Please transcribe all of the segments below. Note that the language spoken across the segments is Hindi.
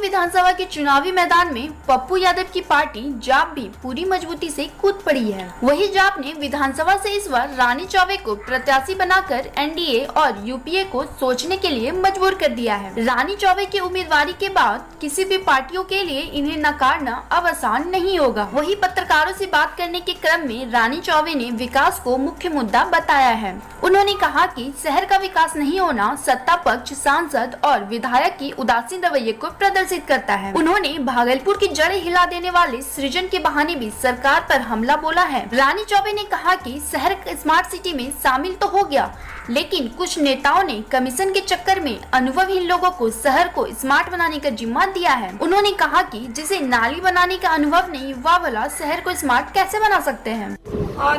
विधानसभा के चुनावी मैदान में पप्पू यादव की पार्टी जाप भी पूरी मजबूती से कूद पड़ी है। वही जाप ने विधानसभा से इस बार रानी चौबे को प्रत्याशी बनाकर एनडीए और यूपीए को सोचने के लिए मजबूर कर दिया है। रानी चौबे की उम्मीदवारी के बाद किसी भी पार्टियों के लिए इन्हें नकारना अब आसान नहीं होगा। वही पत्रकारों से बात करने के क्रम में रानी चौबे ने विकास को मुख्य मुद्दा बताया है। उन्होंने कहा कि शहर का विकास नहीं होना सत्ता पक्ष, सांसद और विधायक की उदासीन रवैये को प्रदर्शित करता है। उन्होंने भागलपुर की जड़ें हिला देने वाले सृजन के बहाने भी सरकार पर हमला बोला है। रानी चौबे ने कहा कि शहर स्मार्ट सिटी में शामिल तो हो गया, लेकिन कुछ नेताओं ने कमीशन के चक्कर में अनुभवहीन लोगों को शहर को स्मार्ट बनाने का जिम्मा दिया है। उन्होंने कहा कि जिसे नाली बनाने का अनुभव नहीं, वह भला शहर को स्मार्ट कैसे बना सकते हैं।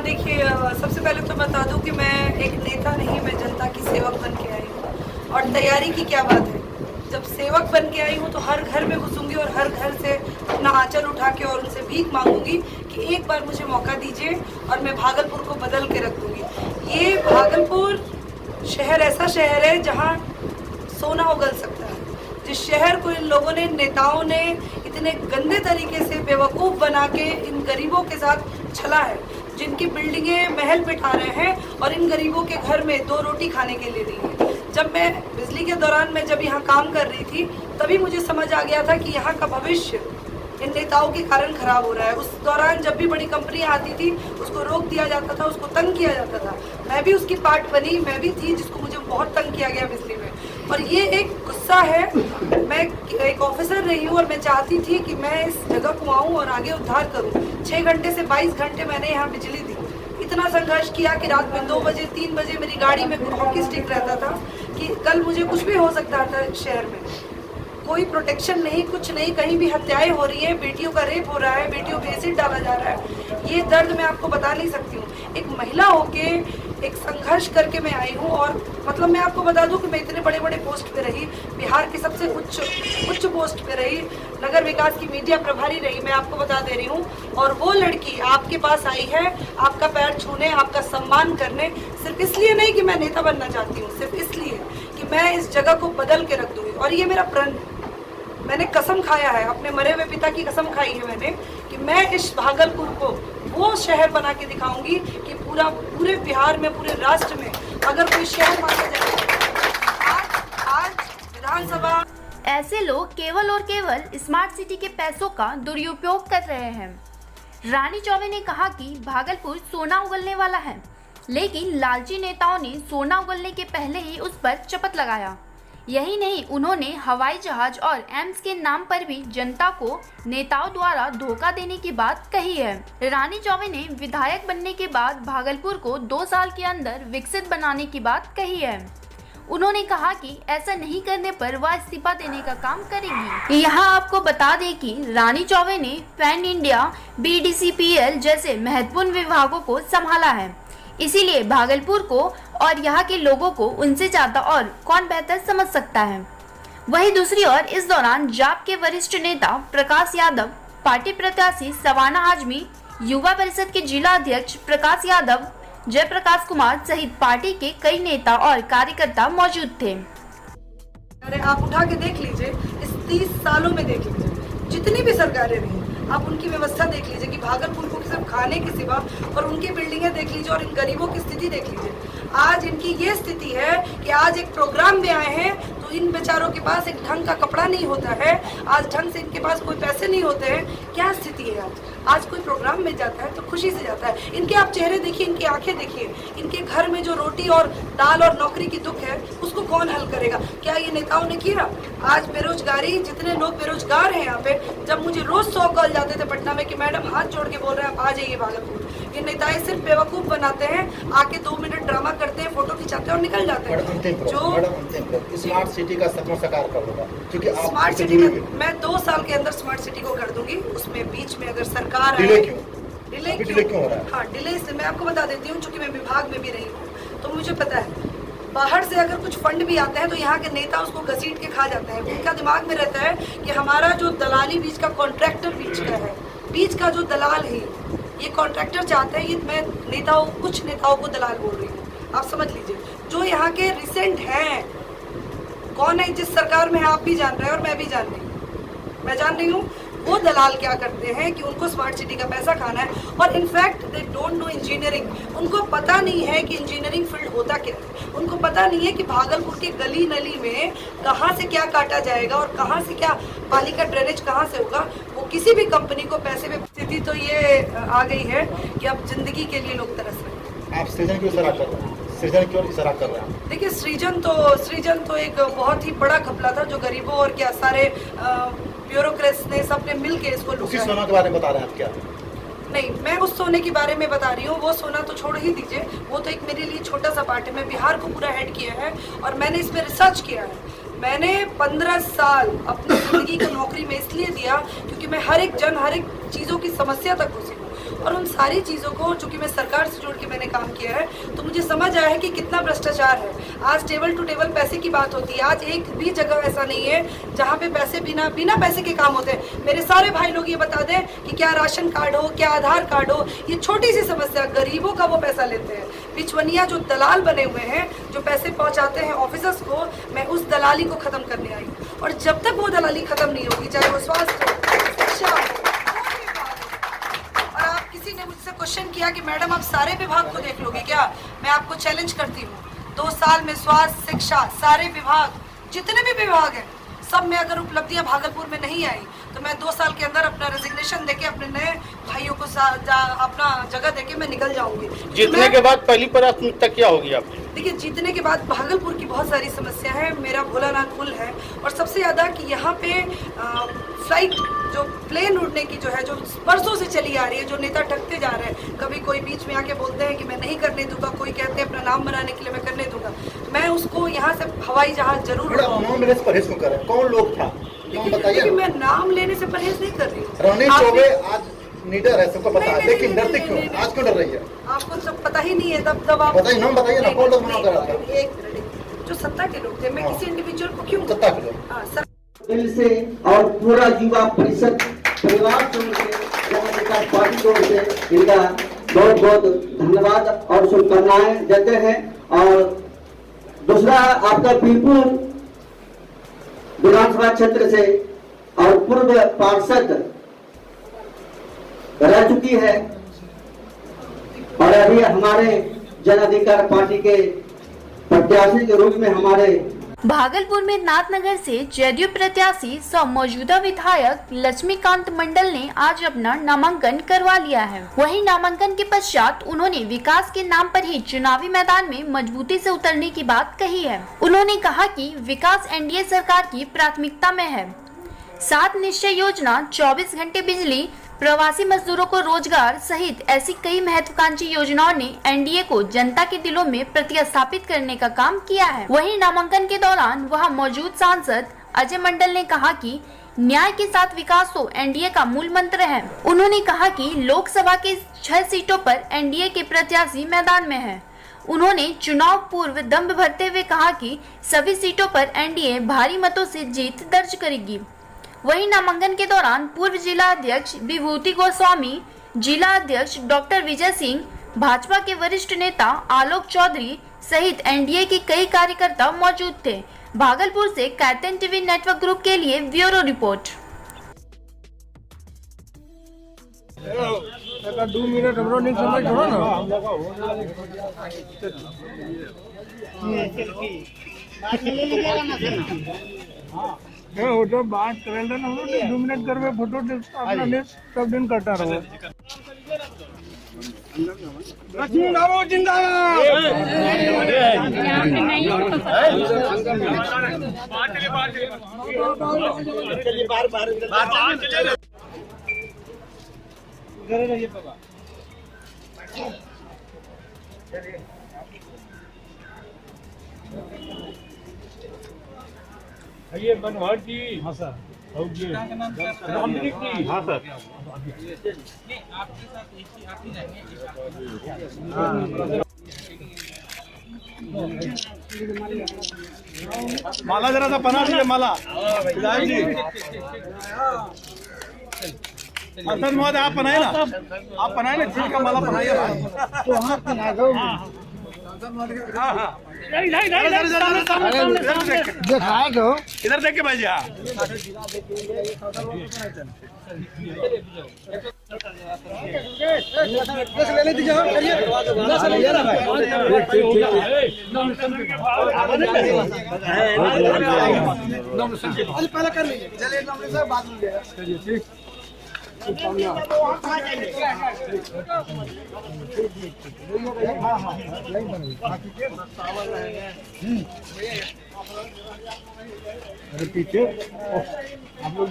देखिए, सबसे पहले तो बता दूं कि मैं एक नेता नहीं, मैं जनता की सेवक बन के आई हूँ। और तैयारी की क्या बात है, जब सेवक बन के आई हूँ तो हर घर में घुसूंगी और हर घर से अपना आंचल उठा के और उनसे भीख मांगूंगी कि एक बार मुझे मौका दीजिए और मैं भागलपुर को बदल के रख दूंगी। ये भागलपुर शहर ऐसा शहर है जहाँ सोना उगल सकता है। जिस शहर को इन लोगों ने, नेताओं ने इतने गंदे तरीके से बेवकूफ़ बना के इन गरीबों के साथ छला है, जिनकी बिल्डिंगें महल बिठा रहे हैं और इन गरीबों के घर में 2 रोटी खाने के लिए दी है। जब मैं बिजली के दौरान में जब यहाँ काम कर रही थी, तभी मुझे समझ आ गया था कि यहाँ का भविष्य इन नेताओं के कारण खराब हो रहा है। उस दौरान जब भी बड़ी कंपनियाँ आती थी, उसको रोक दिया जाता था, उसको तंग किया जाता था। मैं भी उसकी पार्ट बनी, मैं भी थी जिसको मुझे बहुत तंग किया गया बिजली में। और ये एक गुस्सा है। मैं एक ऑफिसर रही हूँ और मैं चाहती थी कि मैं इस जगह को आऊँ और आगे उद्धार करूँ। 6 घंटे से 22 घंटे मैंने यहाँ बिजली दी। इतना संघर्ष किया कि रात में 2 बजे 3 बजे मेरी गाड़ी में हॉकी स्टिक रहता था कि कल मुझे कुछ भी हो सकता था। शहर में कोई प्रोटेक्शन नहीं, कुछ नहीं, कहीं भी हत्याएं हो रही है, बेटियों का रेप हो रहा है, बेटियों पे एसिड डाला जा रहा है। ये दर्द मैं आपको बता नहीं सकती हूँ। एक महिला होके एक संघर्ष करके मैं आई हूँ। और मतलब मैं आपको बता दूँ कि मैं इतने बड़े बड़े पोस्ट पे रही, बिहार की सबसे उच्च पोस्ट पे रही, नगर विकास की मीडिया प्रभारी रही, मैं आपको बता दे रही हूँ। और वो लड़की आपके पास आई है आपका पैर छूने, आपका सम्मान करने, सिर्फ इसलिए नहीं कि मैं नेता बनना चाहती हूँ, सिर्फ इसलिए कि मैं इस जगह को बदल के रख दूंगी। और ये मेरा प्रण, मैंने कसम खाया है, अपने मरे हुए पिता की कसम खाई है मैंने कि मैं इस भागलपुर को वो शहर बना के दिखाऊंगी कि पूरे बिहार में, पूरे राष्ट्र में अगर कोई शहर माना जाए। आज विधानसभा, ऐसे लोग केवल और केवल स्मार्ट सिटी के पैसों का दुरुपयोग कर रहे हैं। रानी चौबे ने कहा कि भागलपुर सोना उगलने वाला है, लेकिन लालची नेताओं ने सोना उगलने के पहले ही उस पर चपत लगाया। यही नहीं, उन्होंने हवाई जहाज और एम्स के नाम पर भी जनता को नेताओं द्वारा धोखा देने की बात कही है। रानी चौबे ने विधायक बनने के बाद भागलपुर को 2 साल के अंदर विकसित बनाने की बात कही है। उन्होंने कहा कि ऐसा नहीं करने पर वह इस्तीफा देने का काम करेंगी। यहाँ आपको बता दें कि रानी चौबे ने पैन इंडिया BDCPL जैसे महत्वपूर्ण विभागों को संभाला है, इसीलिए भागलपुर को और यहाँ के लोगों को उनसे ज्यादा और कौन बेहतर समझ सकता है। वहीं दूसरी ओर इस दौरान जाप के वरिष्ठ नेता प्रकाश यादव, पार्टी प्रत्याशी सवाना आजमी, युवा परिषद के जिला अध्यक्ष प्रकाश यादव, जयप्रकाश कुमार सहित पार्टी के कई नेता और कार्यकर्ता मौजूद थे। अरे आप उठा के देख लीजिए, इस 30 सालों में देख लीजिए जितनी भी सरकारें रही, आप उनकी व्यवस्था देख लीजिए कि भागलपुर को सिर्फ खाने के सिवा, और उनकी बिल्डिंगें देख लीजिए और इन गरीबों की स्थिति देख लीजिए। आज इनकी ये स्थिति है कि आज एक प्रोग्राम में आए हैं तो इन बेचारों के पास एक ढंग का कपड़ा नहीं होता है, आज ढंग से इनके पास कोई पैसे नहीं होते हैं। क्या स्थिति है आज कोई प्रोग्राम में जाता है तो खुशी से जाता है। इनके आप चेहरे देखिए, इनकी आंखें देखिए, इनके घर में जो रोटी और दाल और नौकरी की दुख है उसको कौन हल करेगा? क्या ये नेताओं ने किया? आज बेरोजगारी, जितने लोग बेरोजगार हैं यहाँ पे, जब मुझे रोज 100 कॉल जाते थे पटना में कि मैडम हाथ जोड़ के बोल रहे हैं आप आ जाइए भागलपुर। ये नेताएं सिर्फ बेवकूफ बनाते हैं, आके 2 मिनट ड्रामा करते हैं, फोटो खिंचाते हैं और निकल जाते हैं। जो स्मार्ट सिटी का सपना साकार कब होगा? क्योंकि स्मार्ट सिटी में मैं 2 साल के अंदर स्मार्ट सिटी को कर दूंगी। उसमें बीच में अगर सरकार डिले क्यों हो रहा है? हाँ, डिले से मैं आपको बता देती हूँ, चूंकि मैं विभाग में भी रही हूँ तो मुझे पता है। बाहर से अगर कुछ फंड भी आते हैं तो यहाँ के नेता उसको घसीट के खा जाते हैं। उनका दिमाग में रहता है कि हमारा जो दलाली बीच का कॉन्ट्रैक्टर बीच का है, बीच का जो दलाल है, ये कॉन्ट्रैक्टर चाहते हैं। ये मैं कुछ नेताओं को दलाल बोल रही हूँ, आप समझ लीजिए। जो यहाँ के रिसेंट हैं, कौन है, जिस सरकार में है आप भी जान रहे हैं और मैं भी जान रही हूँ। मैं जान रही हूँ वो दलाल क्या करते हैं कि उनको स्मार्ट सिटी का पैसा खाना है, और in fact they don't know engineering. उनको पता नहीं है कि इंजीनियरिंग फील्ड होता क्या है, उनको पता नहीं है कि भागलपुर के गली नली में कहाँ से क्या काटा जाएगा और कहाँ से क्या पानी का ड्रेनेज कहाँ से होगा। वो किसी भी कंपनी को पैसे में स्थिति तो ये आ गई है कि अब जिंदगी के लिए लोग तरस रहे हैं। आप सृजन क्यों इशारा कर रहे हैं? सृजन क्यों इशारा कर रहे हैं? देखिए, सृजन तो एक बहुत ही बड़ा घपला था जो गरीबों और क्या सारे ब्यूरोक्रेट्स ने सबने मिल के इसको उसी लूटा। सोना के बारे में बता रहे हैं आप क्या? नहीं, मैं उस सोने के बारे में बता रही हूँ। वो सोना तो छोड़ ही दीजिए, वो तो एक मेरे लिए छोटा सा पार्ट है। मैं बिहार को पूरा हेड किया है और मैंने इसमें रिसर्च किया है। मैंने 15 साल अपनी जिंदगी को नौकरी में इसलिए दिया क्योंकि मैं हर एक चीज़ों की समस्या तक घुसी हूँ, और उन सारी चीज़ों को चूंकि मैं सरकार से जोड़ के मैंने काम किया है तो मुझे समझ आया है कि कितना भ्रष्टाचार है। आज टेबल टू टेबल पैसे की बात होती है। आज एक भी जगह ऐसा नहीं है जहाँ पे पैसे बिना पैसे के काम होते हैं। मेरे सारे भाई लोग ये बता दें कि क्या राशन कार्ड हो, क्या आधार कार्ड हो, ये छोटी सी समस्या, गरीबों का वो पैसा लेते हैं। बिचवनिया जो दलाल बने हुए हैं, जो पैसे पहुँचाते हैं ऑफिसर्स को, मैं उस दलाली को खत्म करने आई हूँ। और जब तक वो दलाली खत्म नहीं होगी, चाहे वो स्वास्थ्य हो, शिक्षा हो, किसी ने मुझसे क्वेश्चन किया कि मैडम आप सारे विभाग को देख लोगे क्या? मैं आपको चैलेंज करती हूँ, 2 साल में स्वास्थ्य, शिक्षा, सारे विभाग, जितने भी विभाग हैं, सब में अगर उपलब्धियां भागलपुर में नहीं आई तो मैं 2 साल के अंदर अपना रेजिग्नेशन देके अपने नए भाइयों को अपना जगह देके मैं निकल जाऊंगी। जीतने के बाद पहली प्राथमिकता क्या होगी आपकी? देखिए, जीतने के बाद भागलपुर की बहुत सारी समस्या है। मेरा भोलानाथ पुल है, और सबसे ज़्यादा कि यहाँ पे फ्लाइट जो प्लेन उड़ने की जो है, जो बरसों से चली आ रही है, जो नेता ठगते जा रहे हैं। कभी कोई बीच में आके बोलते हैं कि मैं नहीं करने दूंगा, कोई कहते हैं अपना नाम बनाने के लिए मैं करने दूंगा। मैं उसको यहाँ से हवाई जहाज जरूर उड़ाऊंगा। परहेज क्यों करें? कौन लोग था? बताइए। मैं नाम लेने से परहेज नहीं कर रही हूँ। रानी चौबे आज लीडर है, सबको पता है, लेकिन डरते क्यों? आज क्यों डर रही है? आपको सब पता ही नहीं है, तब आप बताइए, नाम बताइए ना, कौन लोग मना कर रहा था? एक मिनट, जो सत्ता के लोग थे, मैं किसी इंडिविजुअल को क्यों सत्ता के लोग दिल से और पूरा युवा परिषद परिवार से पार्टी की ओर से इनका बहुत बहुत धन्यवाद और शुभकामनाएं देते हैं। और दूसरा, आपका बीरपुर विधानसभा क्षेत्र से और पूर्व पार्षद रह चुकी है और अभी हमारे जन अधिकार पार्टी के प्रत्याशी के रूप में हमारे भागलपुर में नाथनगर से जदयू प्रत्याशी सह मौजूदा विधायक लक्ष्मीकांत मंडल ने आज अपना नामांकन करवा लिया है। वहीं नामांकन के पश्चात उन्होंने विकास के नाम पर ही चुनावी मैदान में मजबूती से उतरने की बात कही है। उन्होंने कहा कि विकास एनडीए सरकार की प्राथमिकता में है। 7 निश्चय योजना, 24 घंटे बिजली, प्रवासी मजदूरों को रोजगार सहित ऐसी कई महत्वाकांक्षी योजनाओं ने एनडीए को जनता के दिलों में प्रतिस्थापित करने का काम किया है। वहीं नामांकन के दौरान वहां मौजूद सांसद अजय मंडल ने कहा कि न्याय के साथ विकास तो एनडीए का मूल मंत्र है। उन्होंने कहा कि लोकसभा के 6 सीटों पर एनडीए के प्रत्याशी मैदान में हैं। उन्होंने चुनाव पूर्व दम भरते हुए कहा कि सभी सीटों पर एनडीए भारी मतों से जीत दर्ज करेगी। वहीं नामांकन के दौरान पूर्व जिला अध्यक्ष विभूति गोस्वामी, जिला अध्यक्ष डॉक्टर विजय सिंह, भाजपा के वरिष्ठ नेता आलोक चौधरी सहित एनडीए के कई कार्यकर्ता मौजूद थे। भागलपुर से कैटन टीवी नेटवर्क ग्रुप के लिए ब्यूरो रिपोर्ट। 2 मिनट हमरो नहीं समझ छोड़ो ना। वो तो बात कर रहे ना, 2 मिनट करवे फोटो अपना ने सब दिन करता रहो। लक्ष्मी नारो जिंदाबाद। ये बनवाड़ की। हाँ सर। रामदीप की। हाँ सर। नहीं, आपके साथ एक ही आप ही रहेंगे। माला जरा सा बना दीजिए, माला जी। हसन महोदय आप बनाए ना, आप बनाए ना, ठीक का माला बनाइए। तो हाँ बना दो। इधर देख के भैया पहले कर लीजिए, चलिए नॉमिनेशन साहब बाद में चलिए। अरे पीछे आप लोग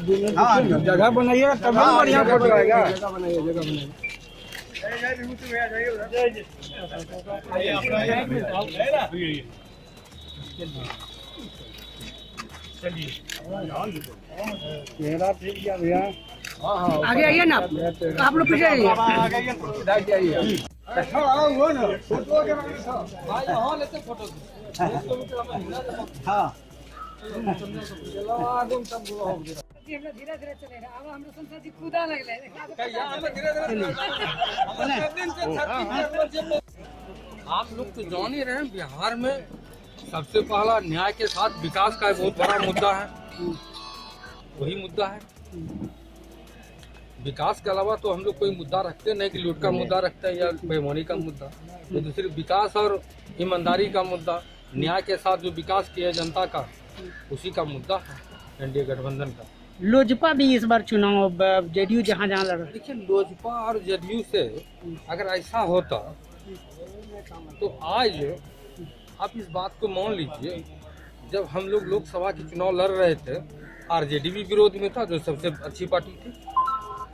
जगह बनाइए तब बढ़िया फोटो आएगा। जगह बनाइए, जगह बनाइए। चेहरा ठीक गया भैया। आगे आइए ना, आप लोग पीछे आइए। धीरे धीरे चले अब हम संसद जी कूदा लगले। आप लोग तो जान ही रहे हैं, बिहार में सबसे पहला न्याय के साथ विकास का एक बहुत बड़ा मुद्दा है। वही मुद्दा है। विकास के अलावा तो हम लोग कोई मुद्दा रखते नहीं कि लूट का मुद्दा रखते हैं या बेईमानी का मुद्दा। तो दूसरी विकास और ईमानदारी का मुद्दा, न्याय के साथ जो विकास किया जनता का, उसी का मुद्दा है एनडीए गठबंधन का। लोजपा भी इस बार चुनाव जेडीयू जहाँ जहाँ लड़ रहा है। देखिए, लोजपा और जेडीयू से अगर ऐसा होता तो आज आप इस बात को मान लीजिए, जब हम लोग लोकसभा के चुनाव लड़ रहे थे, आरजेडी भी विरोध में था जो सबसे अच्छी पार्टी थी,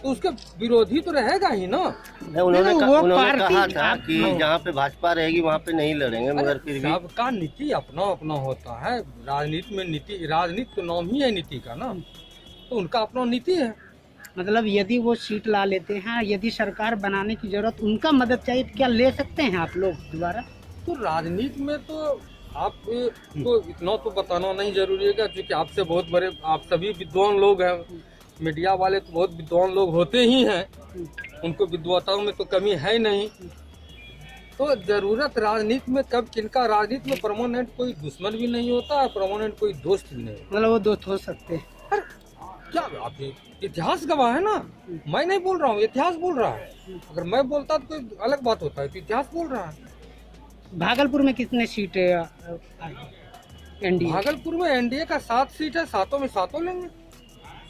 तो उसका विरोधी तो रहेगा ही ना। उन्होंने कहा था कि जहाँ पे भाजपा रहेगी वहाँ पे नहीं लड़ेंगे, मगर फिर भी सबका नीति अपना अपना होता है। राजनीति में नीति, राजनीति तो नाम ही है नीति का ना, तो उनका अपना नीति है। मतलब यदि वो सीट ला लेते हैं, यदि सरकार बनाने की जरूरत उनका मदद चाहिए तो क्या ले सकते हैं आप लोग दोबारा? तो राजनीति में तो आपको इतना तो बताना नहीं जरूरी है, क्योंकि आपसे बहुत बड़े, आप सभी विद्वान लोग हैं, मीडिया वाले तो बहुत विद्वान लोग होते ही हैं, उनको विद्वताओं में तो कमी है नहीं। तो जरूरत राजनीति में कब किनका, राजनीति में परमानेंट कोई दुश्मन भी नहीं होता है, परमानेंट कोई दोस्त भी नहीं। मतलब वो दोस्त हो सकते हैं। क्या आप, इतिहास गवाह है ना, मैं नहीं बोल रहा हूँ, इतिहास बोल रहा है। अगर मैं बोलता तो कोई अलग बात होता है, तो इतिहास बोल रहा है। भागलपुर में कितने सीट एनडीए? भागलपुर में एनडीए का 7 सीट है, 7 में 7 लेंगे।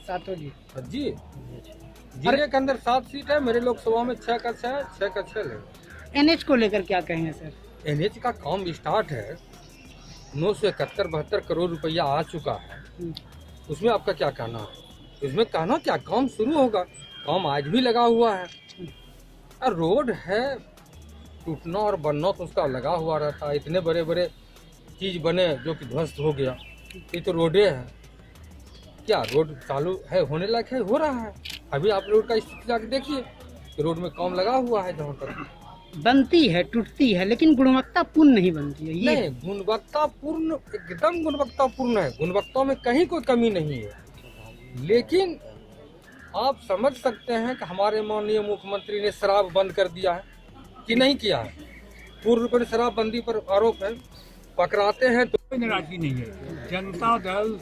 7 जी जी, जिले के अंदर 7 सीट है, मेरे लोकसभा में 6 का 6 लेंगे। एनएच को लेकर क्या कहेंगे सर? एनएच का काम स्टार्ट है, 971-72 करोड़ रुपया आ चुका है। उसमें आपका क्या कहना है? इसमें कहना क्या, काम शुरू होगा, काम आज भी लगा हुआ है। और रोड है, टूटना और बनना तो उसका लगा हुआ रहता है। इतने बड़े बड़े चीज बने जो कि ध्वस्त हो गया, ये तो रोडे है। क्या रोड चालू है, होने लायक है, हो रहा है। अभी आप रोड का स्थिति जाके देखिए, रोड में काम लगा हुआ है। जहाँ तक बनती है, टूटती है, लेकिन गुणवत्तापूर्ण नहीं बनती है। ये नहीं, गुणवत्तापूर्ण, एकदम गुणवत्तापूर्ण है, गुणवत्ता में कहीं कोई कमी नहीं है। लेकिन आप समझ सकते हैं कि हमारे माननीय मुख्यमंत्री ने शराब बंद कर दिया है कि नहीं किया है। पूर्व पर शराबबंदी पर आरोप है, पकड़ाते हैं तो कोई नाराजगी नहीं है। जनता दल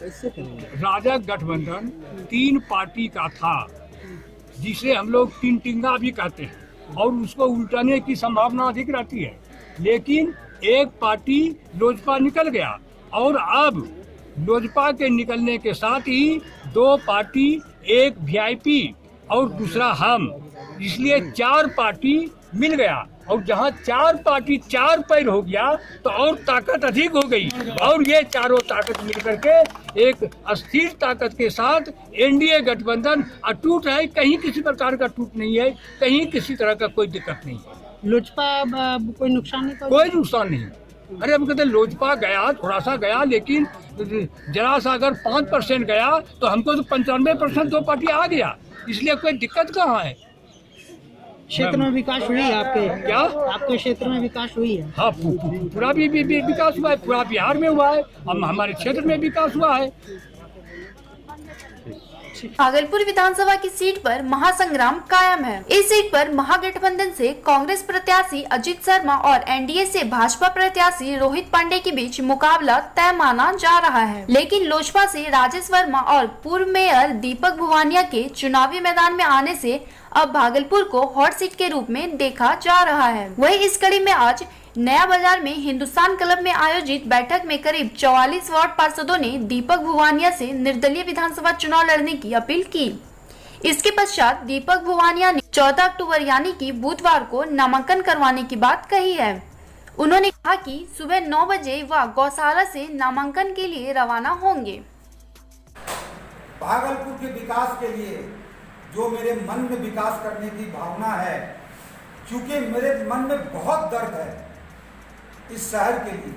राजग गठबंधन 3 पार्टी का था, जिसे हम लोग 3 टिंगा भी कहते हैं, और उसको उल्टाने की संभावना अधिक रहती है। लेकिन एक पार्टी लोजपा निकल गया, और अब लोजपा के निकलने के साथ ही 2 पार्टी, एक वीआईपी और दूसरा हम, इसलिए 4 पार्टी मिल गया। और जहां 4 पार्टी 4 पैर हो गया तो और ताकत अधिक हो गई, और ये चारों ताकत मिलकर के एक अस्थिर ताकत के साथ एनडीए गठबंधन अटूट है। कहीं किसी प्रकार का टूट नहीं है, कहीं किसी तरह का कोई दिक्कत नहीं है। लोजपा कोई नुकसान नहीं, कोई नुकसान नहीं। अरे हम कहते लोजपा गया, थोड़ा सा गया, लेकिन जरा सा अगर 5% गया तो हमको तो 95% 2 पार्टी आ गया, इसलिए कोई दिक्कत कहाँ है। क्षेत्र में विकास हुई है आपके? क्या आपके क्षेत्र में विकास हुई है? हाँ, पूरा भी विकास हुआ है, पूरा बिहार में हुआ है, हमारे क्षेत्र में विकास हुआ है। भागलपुर विधानसभा की सीट पर महासंग्राम कायम है। इस सीट पर महागठबंधन से कांग्रेस प्रत्याशी अजित शर्मा और एनडीए से भाजपा प्रत्याशी रोहित पांडे के बीच मुकाबला तय माना जा रहा है, लेकिन लोजपा से राजेश वर्मा और पूर्व मेयर दीपक भुवानिया के चुनावी मैदान में आने से अब भागलपुर को हॉट सीट के रूप में देखा जा रहा है। वहीं इस कड़ी में आज नया बाजार में हिंदुस्तान क्लब में आयोजित बैठक में करीब 44 वार्ड पार्षदों ने दीपक भुवानिया से निर्दलीय विधानसभा चुनाव लड़ने की अपील की। इसके पश्चात दीपक भुवानिया ने 14 अक्टूबर यानी कि बुधवार को नामांकन करवाने की बात कही है। उन्होंने कहा कि सुबह 9 बजे वह गौशाला से नामांकन के लिए रवाना होंगे। भागलपुर के विकास के लिए जो मेरे मन में विकास करने की भावना है, क्योंकि मेरे मन में बहुत दर्द है इस शहर के लिए,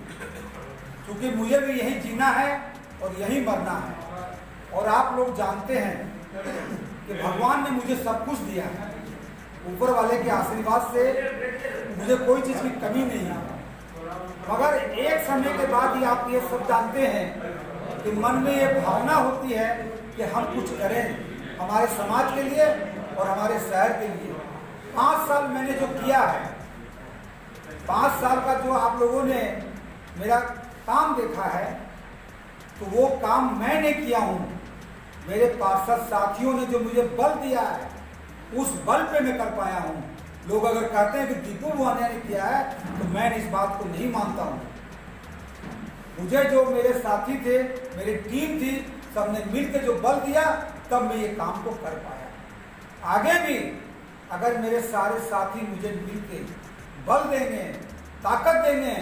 क्योंकि मुझे भी यहीं जीना है और यहीं मरना है। और आप लोग जानते हैं कि भगवान ने मुझे सब कुछ दिया है, ऊपर वाले के आशीर्वाद से मुझे कोई चीज़ की कमी नहीं है। मगर एक समय के बाद ही आप ये सब जानते हैं कि मन में ये भावना होती है कि हम कुछ करें हमारे समाज के लिए और हमारे शहर के लिए। 5 साल मैंने जो किया है, 5 साल का जो आप लोगों ने मेरा काम देखा है, तो वो काम मैंने किया हूँ। मेरे पार्षद साथियों ने जो मुझे बल दिया है, उस बल पे मैं कर पाया हूँ। लोग अगर कहते हैं कि दीपू भुवानिया ने किया है, तो मैं इस बात को नहीं मानता हूँ। मुझे जो मेरे साथी थे, मेरी टीम थी, सबने मिलकर जो बल दिया, तब मैं ये काम को कर पाया। आगे भी अगर मेरे सारे साथी मुझे मिलके बल देंगे, ताकत देंगे,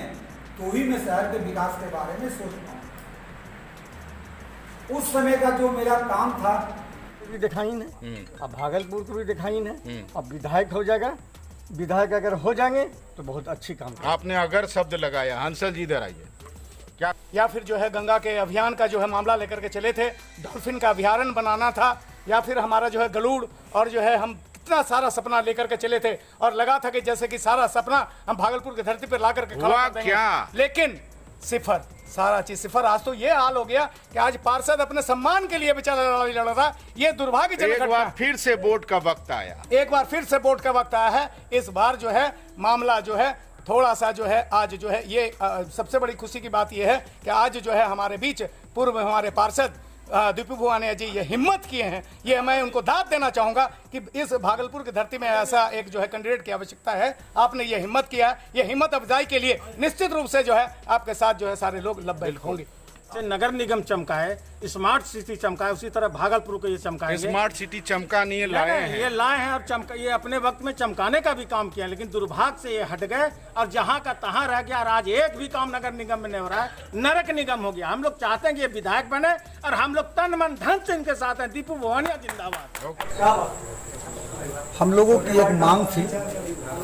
तो ही मैं शहर के विकास के बारे में सोच पाऊँ। उस समय का जो मेरा काम था भी दिखाई है, अब भागलपुर को भी दिखाई है। अब विधायक हो जाएगा, विधायक अगर हो जाएंगे तो बहुत अच्छी काम। आपने अगर शब्द लगाया, हंसल जी इधर आइए, क्या या फिर जो है गंगा के अभियान का जो है मामला लेकर के चले थे, डॉल्फिन का अभ्यारण्य बनाना था, या फिर हमारा जो है गरुड़, और जो है हम कितना सारा सपना लेकर के चले थे और लगा था कि जैसे कि सारा सपना हम भागलपुर की धरती पर ला करके खड़ा कर देंगे, लेकिन सिफर, सारा चीज सिफर। आज तो ये हाल हो गया कि आज पार्षद अपने सम्मान के लिए बेचारा लड़ाई लड़ रहा। ये दुर्भाग्यजनक। एक बार फिर से वोट का वक्त आया, एक बार फिर से वोट का वक्त आया है। इस बार जो है मामला जो है थोड़ा सा जो है आज जो है ये सबसे बड़ी खुशी की बात यह है कि आज जो है हमारे बीच पूर्व हमारे पार्षद दीपू भुवानिया जी ये हिम्मत किए हैं। ये मैं उनको दाद देना चाहूँगा कि इस भागलपुर की धरती में ऐसा एक जो है कैंडिडेट की आवश्यकता है। आपने ये हिम्मत किया, ये हिम्मत अफजाई के लिए निश्चित रूप से जो है आपके साथ जो है सारे लोग लब्बैक होंगे। नगर निगम चमका है, स्मार्ट सिटी चमका है, उसी तरह भागलपुर को ये चमकाएंगे। स्मार्ट सिटी चमका नहीं है, लाए हैं, ये लाए हैं और चमका, ये अपने वक्त में चमकाने का भी काम किया, लेकिन दुर्भाग्य से ये हट गए और जहां का तहां रह गया। और आज एक भी काम नगर निगम में नहीं हो रहा है, नरक निगम हो गया। हम लोग चाहते हैं कि ये विधायक बने और हम लोग तन मन धन से इनके साथ हैं। दीपू भुवानिया जिंदाबाद। हम लोगों की एक मांग थी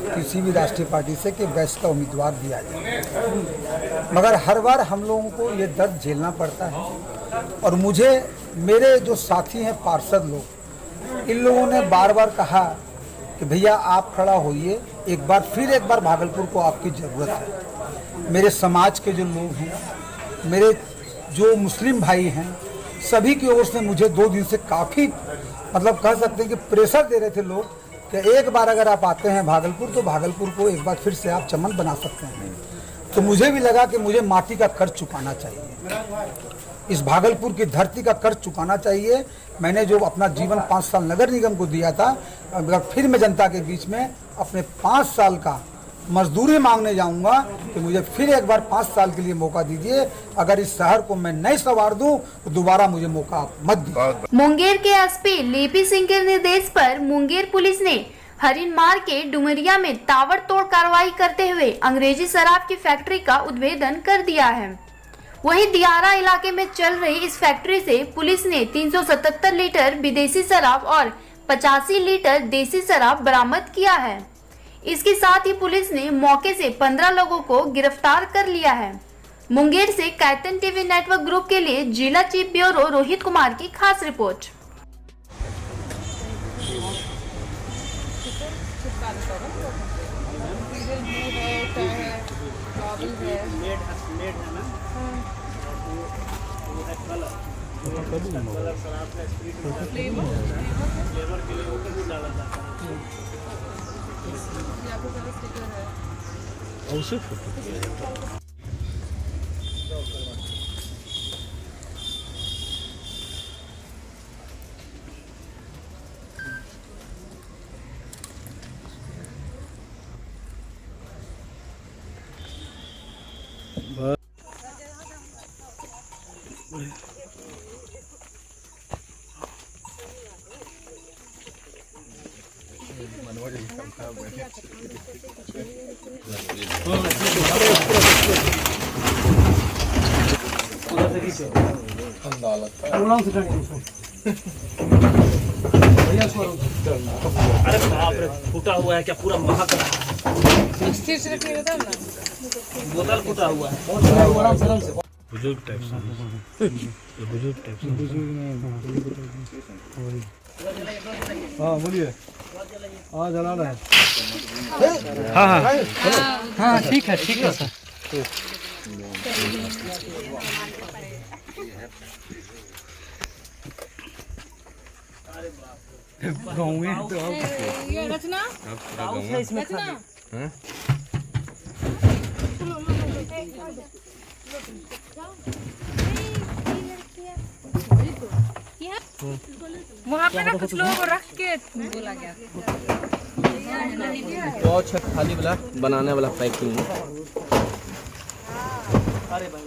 किसी भी राष्ट्रीय पार्टी से कि वैश्य का उम्मीदवार दिया जाए, मगर हर बार हम लोगों को ये दर्द झेलना पड़ता है। और मुझे मेरे जो साथी हैं पार्षद लोग, इन लोगों ने बार बार कहा कि भैया आप खड़ा होइए, एक बार भागलपुर को आपकी ज़रूरत है। मेरे समाज के जो लोग हैं, मेरे जो मुस्लिम भाई हैं, सभी की ओर से मुझे 2 दिन से काफ़ी मतलब कह सकते हैं कि प्रेशर दे रहे थे लोग कि एक बार अगर आप आते हैं भागलपुर, तो भागलपुर को एक बार फिर से आप चमन बना सकते हैं। तो मुझे भी लगा कि मुझे माटी का कर्ज चुकाना चाहिए, इस भागलपुर की धरती का कर्ज चुकाना चाहिए। मैंने जो अपना जीवन 5 साल नगर निगम को दिया था, अगर फिर मैं जनता के बीच में अपने 5 साल का मजदूरी मांगने जाऊंगा कि मुझे फिर एक बार 5 साल के लिए मौका दीजिए। अगर इस शहर को मैं नहीं संवार दूं तो दोबारा मुझे मौका आप मत दीजिए। मुंगेर के एसपी लेपी सिंह के निर्देश पर मुंगेर पुलिस ने हरिनमार के डुमरिया में ताबड़तोड़ कार्रवाई करते हुए अंग्रेजी शराब की फैक्ट्री का उद्भेदन कर दिया है। वहीं दियारा इलाके में चल रही इस फैक्ट्री से पुलिस ने 377 लीटर विदेशी शराब और 85 लीटर देसी शराब बरामद किया है। इसके साथ ही पुलिस ने मौके से 15 लोगों को गिरफ्तार कर लिया है। मुंगेर से कैटन टीवी नेटवर्क ग्रुप के लिए जिला चीफ ब्यूरो रोहित कुमार की खास रिपोर्ट। अरे बाप रे, फूटा हुआ है क्या, पूरा महक रहा है। स्थिर से रखिएगा तब ना। बोतल फूटा हुआ है। बुजुर्ग टाइप से, बुजुर्ग टाइप से। हाँ बोलिए। हाँ जला रहा है। हाँ हाँ हाँ ठीक है सर। गाँव में तो ये रचना है इसमें रचना। वहाँ पे ना कुछ लोग रख के बोला गया बहुत अच्छा खाली वाला बनाने वाला पैकिंग। अरे भाई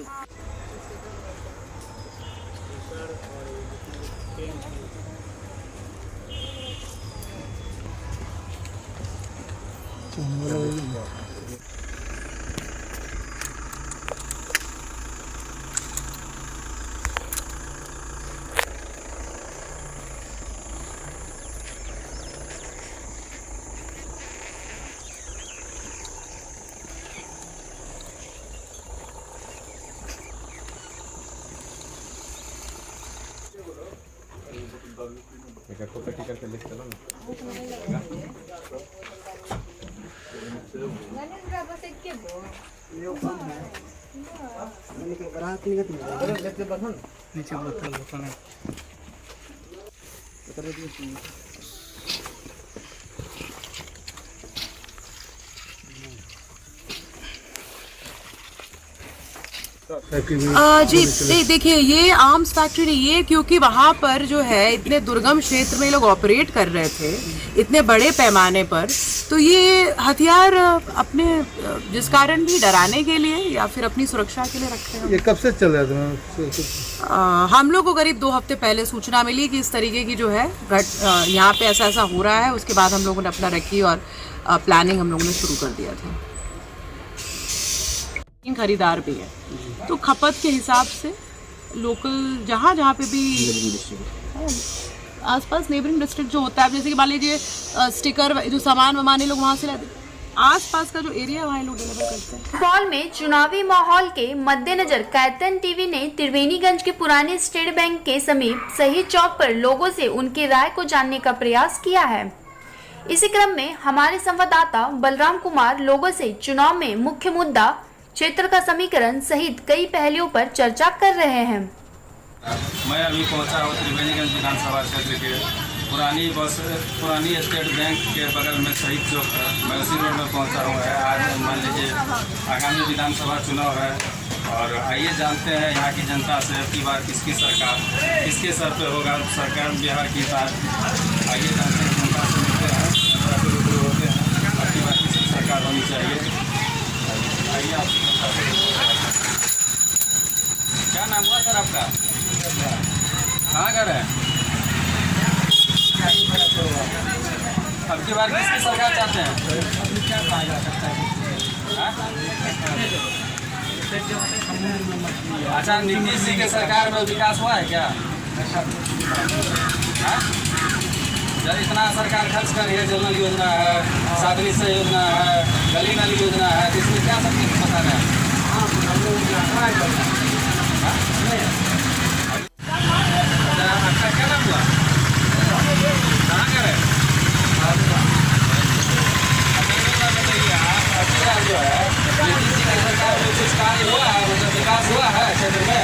करके लिख चलो ना। नीचे बोतल है। जी देखिए, ये आर्म्स फैक्ट्री नहीं है, क्योंकि वहाँ पर जो है इतने दुर्गम क्षेत्र में लोग ऑपरेट कर रहे थे इतने बड़े पैमाने पर, तो ये हथियार अपने जिस कारण भी डराने के लिए या फिर अपनी सुरक्षा के लिए रखते हैं। ये कब से चल रहा था? हम लोग को करीब 2 हफ्ते पहले सूचना मिली कि इस तरीके की जो है यहाँ पे ऐसा हो रहा है। उसके बाद हम लोगों ने अपना रखी और प्लानिंग हम लोगों ने शुरू कर दिया था। खरीदार भी है, तो खपत के हिसाब से लोकल जहाँ पे भी आसपास नेबरिंग डिस्ट्रिक्ट जो होता है, जैसे कि मान लीजिए स्टिकर जो सामान वमाने लोग वहाँ से लाते, आसपास का जो एरिया वहाँ लोग डिलीवर करते हैं। सुपौल में चुनावी माहौल के मद्देनजर कैतन टीवी ने त्रिवेणीगंज के पुराने स्टेट बैंक के समीप शहीद चौक पर लोगों से उनकी राय को जानने का प्रयास किया है। इसी क्रम में हमारे संवाददाता बलराम कुमार लोगों से चुनाव में मुख्य मुद्दा, क्षेत्र का समीकरण सहित कई पहलुओं पर चर्चा कर रहे हैं। मैं अभी पहुंचा हूँ त्रिवेणीगंज विधानसभा क्षेत्र के पुरानी स्टेट बैंक के बगल में शहीद चौक है। मैं उसी रोड में पहुंचा हूँ। आज मान लीजिए आगामी विधानसभा चुनाव है और आइए जानते हैं यहाँ की जनता से अब की बार किसकी सरकार किसके सर पे होगा, सरकार बिहार की बात। आइए जानते हैं, जनता से मिलते हैं, जनता से रूबरू होते हैं, अब की बार किसकी सरकार होनी चाहिए। आइए आप, क्या नाम हुआ सर आपका? कहाँ घर है? अब की बार किसकी सरकार चाहते हैं? अच्छा, नीतीश जी के सरकार में विकास हुआ है क्या? जब इतना सरकार खर्च कर रही है, जल नल योजना है, सागरी से योजना है, गली नाली योजना है, तो इसमें क्या सब कुछ पता है? आपका क्या नाम हुआ? कहाँ का है? बताइए, आप अभी बार जो है नीतीश जी की सरकार में कुछ कार्य हुआ है, मतलब विकास हुआ है क्षेत्र में?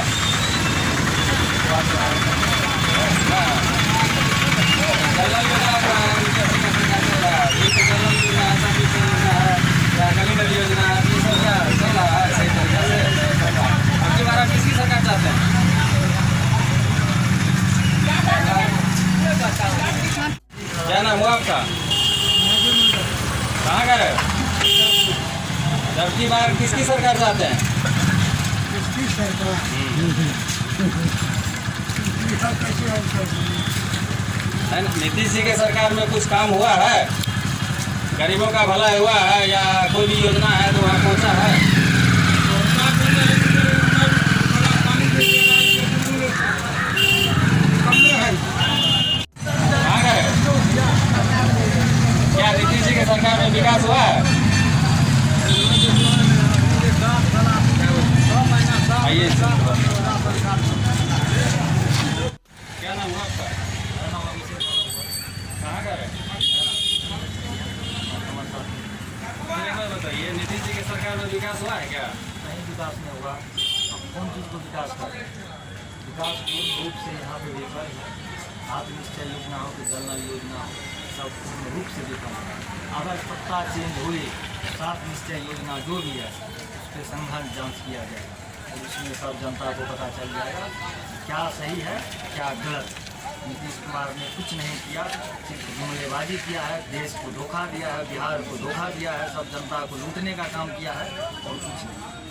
क्या नाम हुआ आपका? कहाँ का है? अब की बार किसकी सरकार चाहते हैं? नीतीश जी के सरकार में कुछ काम हुआ है? गरीबों का भला हुआ है या कोई भी योजना है तो वहाँ पहुँचा है? कहाँ का है? क्या नीतीश जी के सरकार में विकास हुआ है? आइए, क्या नाम हुआ आपका? कहाँ का है? बताइए, नीतीश जी के सरकार में विकास हुआ है क्या? कहीं विकास नहीं होगा। अब कौन चीज़ को विकास करें? विकास पूर्ण रूप से यहाँ पे विफल है। आत्म निश्चय योजना हो कि जल नल योजना हो, सब पूर्ण रूप से विफल है। अगर सत्ता चेंज हुई, सात निश्चय योजना जो भी है उस पर संघर्ष जाँच किया जाएगा और उसमें सब जनता को पता चल जाएगा क्या सही है क्या गलत। नीतीश कुमार ने कुछ नहीं किया, सिर्फ जुमलेबाजी किया है, देश को धोखा दिया है, बिहार को धोखा दिया है, सब जनता को लूटने का काम किया है और कुछ नहीं।